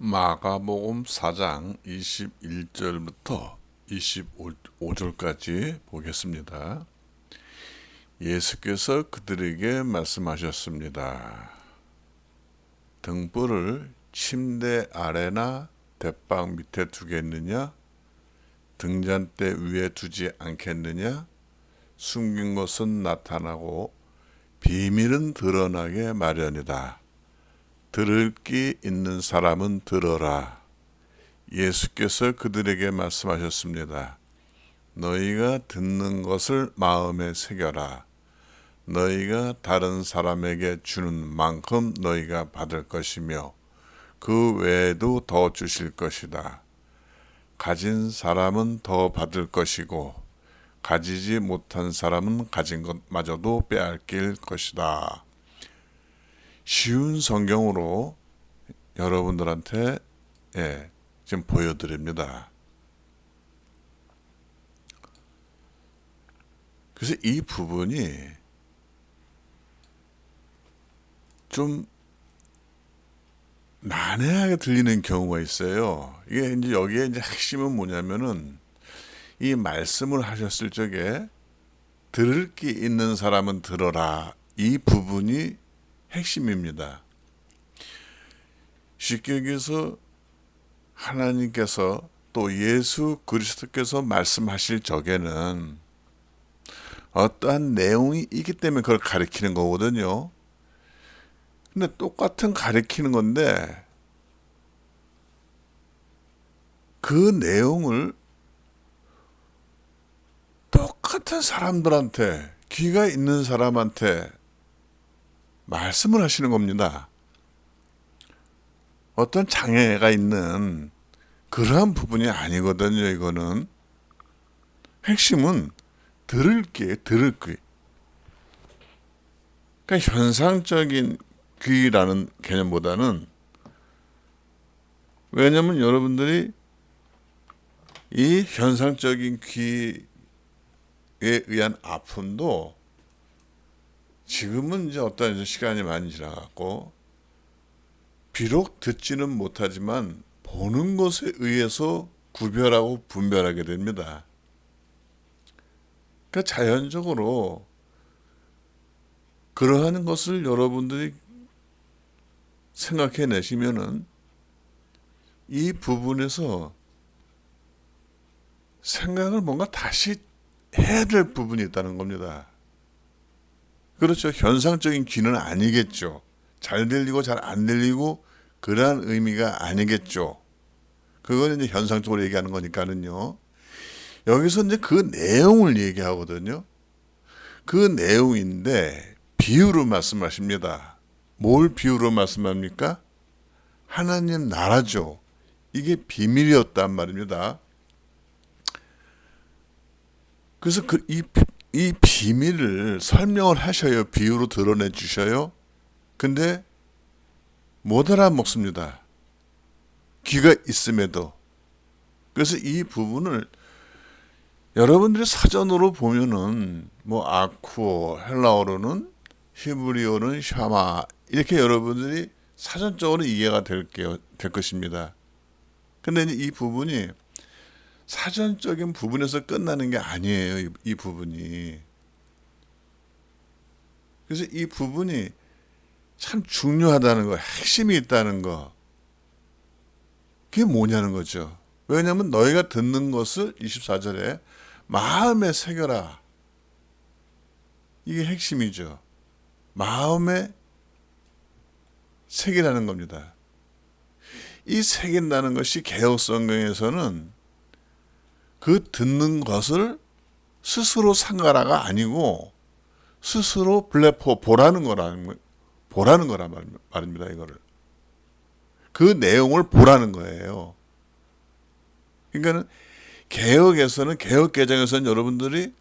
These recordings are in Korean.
마가복음 4장 21절부터 25절까지 보겠습니다. 예수께서 그들에게 말씀하셨습니다. 등불을 침대 아래나 대방 밑에 두겠느냐? 등잔대 위에 두지 않겠느냐? 숨긴 것은 나타나고 비밀은 드러나게 마련이다. 들을 귀 있는 사람은 들어라. 예수께서 그들에게 말씀하셨습니다. 너희가 듣는 것을 마음에 새겨라. 너희가 다른 사람에게 주는 만큼 너희가 받을 것이며 그 외에도 더 주실 것이다. 가진 사람은 더 받을 것이고 가지지 못한 사람은 가진 것마저도 빼앗길 것이다. 쉬운 성경으로 여러분들한테 지금 보여드립니다. 그래서 이 부분이 좀 난해하게 들리는 경우가 있어요. 이게 이제 여기에 이제 핵심은 뭐냐면은 이 말씀을 하셨을 적에 들을 게 있는 사람은 들어라. 이 부분이 핵심입니다. 쉽게 얘기해서 하나님께서 또 예수 그리스도께서 말씀하실 적에는 어떠한 내용이 있기 때문에 그걸 가리키는 거거든요. 근데 똑같은 가리키는 건데 그 내용을 똑같은 사람들한테 귀가 있는 사람한테 말씀을 하시는 겁니다. 어떤 장애가 있는 그러한 부분이 아니거든요. 이거는 핵심은 들을 귀. 그러니까 현상적인 귀라는 개념보다는, 왜냐하면 여러분들이 이 현상적인 귀에 의한 아픔도 지금은 이제 어떤 시간이 많이 지나갔고 비록 듣지는 못하지만 보는 것에 의해서 구별하고 분별하게 됩니다. 그러니까 자연적으로 그러한 것을 여러분들이 생각해 내시면은 이 부분에서 생각을 뭔가 다시 해야 될 부분이 있다는 겁니다. 그렇죠. 현상적인 귀는 아니겠죠. 잘 들리고 잘 안 들리고 그러한 의미가 아니겠죠. 그거는 이제 현상적으로 얘기하는 거니까는요. 여기서 이제 그 내용을 얘기하거든요. 그 내용인데 비유로 말씀하십니다. 뭘 비유로 말씀합니까? 하나님 나라죠. 이게 비밀이었단 말입니다. 그래서 이 비밀을 설명을 하셔요. 비유로 드러내 주셔요. 근데 못 알아먹습니다. 귀가 있음에도. 그래서 이 부분을 여러분들이 사전으로 보면은 뭐 아쿠어, 헬라어로는 히브리어는 샤마, 이렇게 여러분들이 사전적으로 이해가 될 것입니다. 근데 이 부분이 사전적인 부분에서 끝나는 게 아니에요. 이 부분이. 그래서 이 부분이 참 중요하다는 거, 핵심이 있다는 거. 그게 뭐냐는 거죠. 왜냐하면 너희가 듣는 것을 24절에 마음에 새겨라. 이게 핵심이죠. 마음에 새기라는 겁니다. 이 새긴다는 것이 개역 성경에서는 그 듣는 것을 스스로 상가라가 아니고 스스로 보라는 거란 말입니다. 이거를. 그 내용을 보라는 거예요. 그러니까는 개혁에서는, 개혁 개정에서는 여러분들이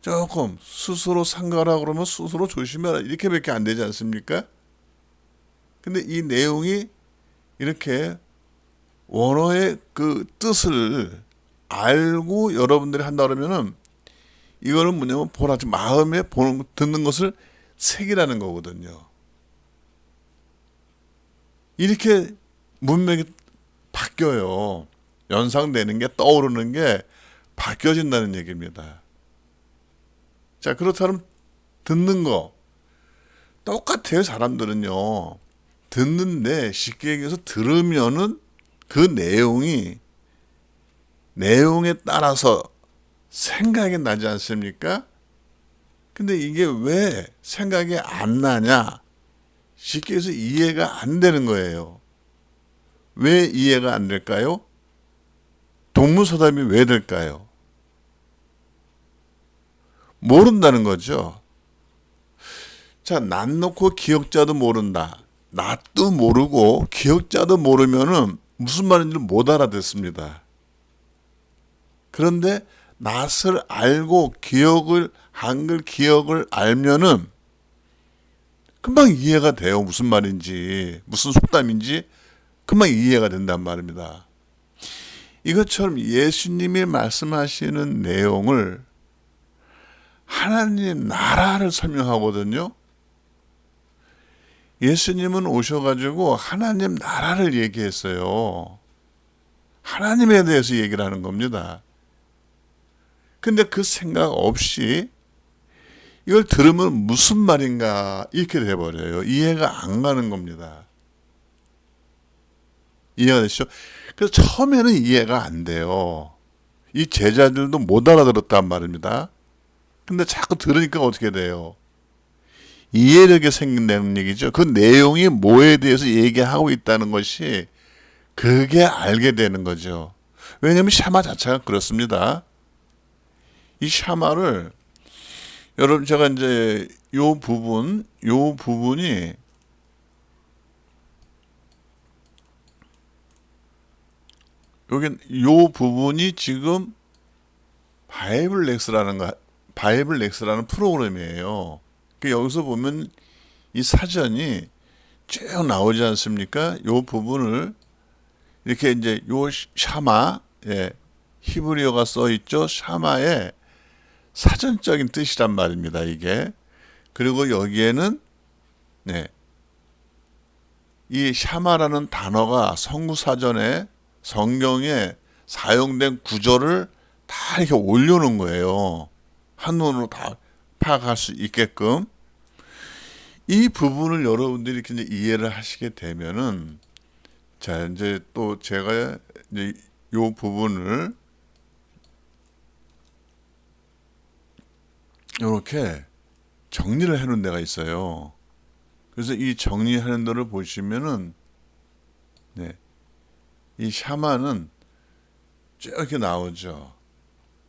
조금 스스로 상가라 그러면 스스로 조심해라 이렇게밖에 안 되지 않습니까? 근데 이 내용이 이렇게 원어의 그 뜻을 알고 여러분들이 한다 그러면은 이거는 뭐냐면 보라지, 마음에 듣는 것을 새기라는 거거든요. 이렇게 문맥이 바뀌어요. 연상되는 게, 떠오르는 게 바뀌어진다는 얘기입니다. 자, 그렇다면 듣는 거 똑같아요. 사람들은요. 듣는데 쉽게 얘기해서 들으면은 그 내용에 따라서 생각이 나지 않습니까? 근데 이게 왜 생각이 안 나냐? 쉽게 해서 이해가 안 되는 거예요. 왜 이해가 안 될까요? 동문서답이 왜 될까요? 모른다는 거죠. 자, 난 놓고 기억자도 모른다. 낫도 모르고 기억자도 모르면은 무슨 말인지 못 알아듣습니다. 그런데 낫을 알고 한글 기억을 알면은 금방 이해가 돼요. 무슨 말인지, 무슨 속담인지 금방 이해가 된단 말입니다. 이것처럼 예수님이 말씀하시는 내용을 하나님의 나라를 설명하거든요. 예수님은 오셔가지고 하나님 나라를 얘기했어요. 하나님에 대해서 얘기를 하는 겁니다. 근데 그 생각 없이 이걸 들으면 무슨 말인가 이렇게 돼버려요. 이해가 안 가는 겁니다. 이해가 되시죠? 그래서 처음에는 이해가 안 돼요. 이 제자들도 못 알아들었단 말입니다. 근데 자꾸 들으니까 어떻게 돼요? 이해력이 생긴다는 얘기죠. 그 내용이 뭐에 대해서 얘기하고 있다는 것이 그게 알게 되는 거죠. 왜냐하면 샤마 자체가 그렇습니다. 이 샤마를 여러분 제가 이제 요 부분이 요 부분이 지금 바이블 렉스라는 프로그램이에요. 여기서 보면 이 사전이 쭉 나오지 않습니까? 요 부분을 이렇게 이제 요 샤마, 히브리어가 써 있죠. 샤마의 사전적인 뜻이란 말입니다. 이게. 그리고 여기에는 이 샤마라는 단어가 성구사전에 성경에 사용된 구절을 다 이렇게 올려놓은 거예요. 한눈으로 다 파악할 수 있게끔. 이 부분을 여러분들이 이렇게 이제 이해를 하시게 되면은, 자, 이제 또 제가 이제 요 부분을 이렇게 정리를 해 놓은 데가 있어요. 그래서 이 정리하는 데를 보시면은, 이 샤마는 쭉 이렇게 나오죠.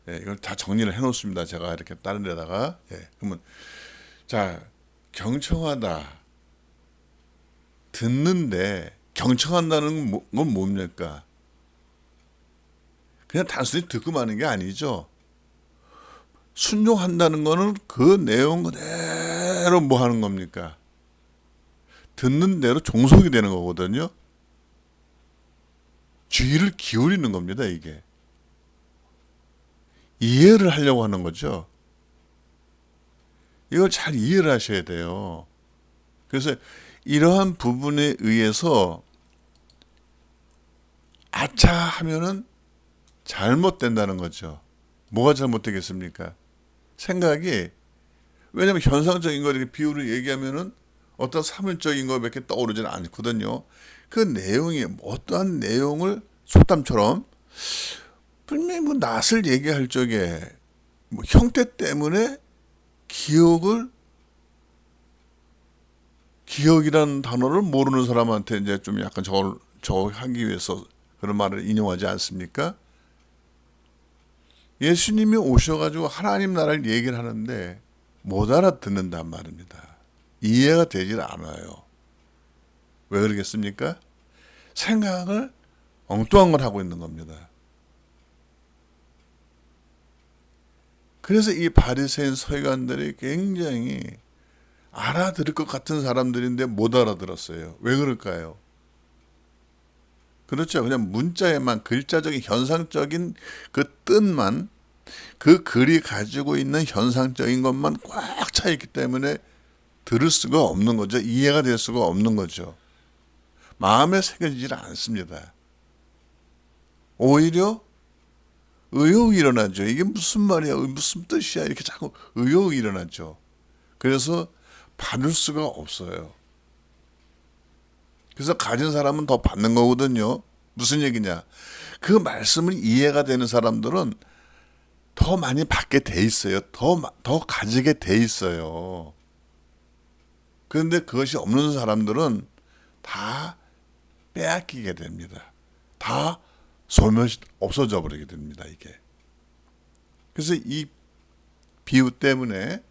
이걸 다 정리를 해 놓습니다. 제가 이렇게 다른 데다가. 그러면, 자, 경청하다. 듣는데, 경청한다는 건 뭡니까? 그냥 단순히 듣고 마는 게 아니죠. 순종한다는 거는 그 내용 그대로 뭐 하는 겁니까? 듣는 대로 종속이 되는 거거든요. 주의를 기울이는 겁니다, 이게. 이해를 하려고 하는 거죠. 이걸 잘 이해를 하셔야 돼요. 그래서 이러한 부분에 의해서 아차 하면은 잘못된다는 거죠. 뭐가 잘못되겠습니까? 생각이, 왜냐면 현상적인 거 이렇게 비유를 얘기하면은 어떤 사물적인 거밖에 떠오르지는 않거든요. 그 내용이 어떠한 내용을 속담처럼 분명히 뭐 낯을 얘기할 적에 뭐 형태 때문에 기억이라는 단어를 모르는 사람한테 이제 좀 약간 저걸 하기 위해서 그런 말을 인용하지 않습니까? 예수님이 오셔가지고 하나님 나라를 얘기를 하는데 못 알아듣는단 말입니다. 이해가 되질 않아요. 왜 그러겠습니까? 생각을 엉뚱한 걸 하고 있는 겁니다. 그래서 이 바리새인 서기관들이 굉장히 알아들을 것 같은 사람들인데 못 알아들었어요. 왜 그럴까요? 그렇죠. 그냥 문자에만 글자적인 현상적인 그 뜻만, 그 글이 가지고 있는 현상적인 것만 꽉 차 있기 때문에 들을 수가 없는 거죠. 이해가 될 수가 없는 거죠. 마음에 새겨지질 않습니다. 오히려 의혹이 일어나죠. 이게 무슨 말이야, 무슨 뜻이야, 이렇게 자꾸 의혹이 일어나죠. 그래서 받을 수가 없어요. 그래서 가진 사람은 더 받는 거거든요. 무슨 얘기냐? 그 말씀을 이해가 되는 사람들은 더 많이 받게 돼 있어요. 더 가지게 돼 있어요. 그런데 그것이 없는 사람들은 다 빼앗기게 됩니다. 다 없어져 버리게 됩니다, 이게. 그래서 이 비유 때문에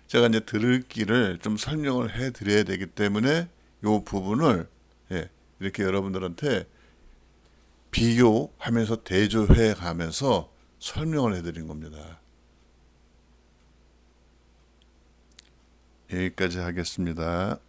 제가 이제 들을 길을 좀 설명을 해 드려야 되기 때문에 이 부분을 이렇게 여러분들한테 비교하면서 대조해 가면서 설명을 해 드린 겁니다. 여기까지 하겠습니다.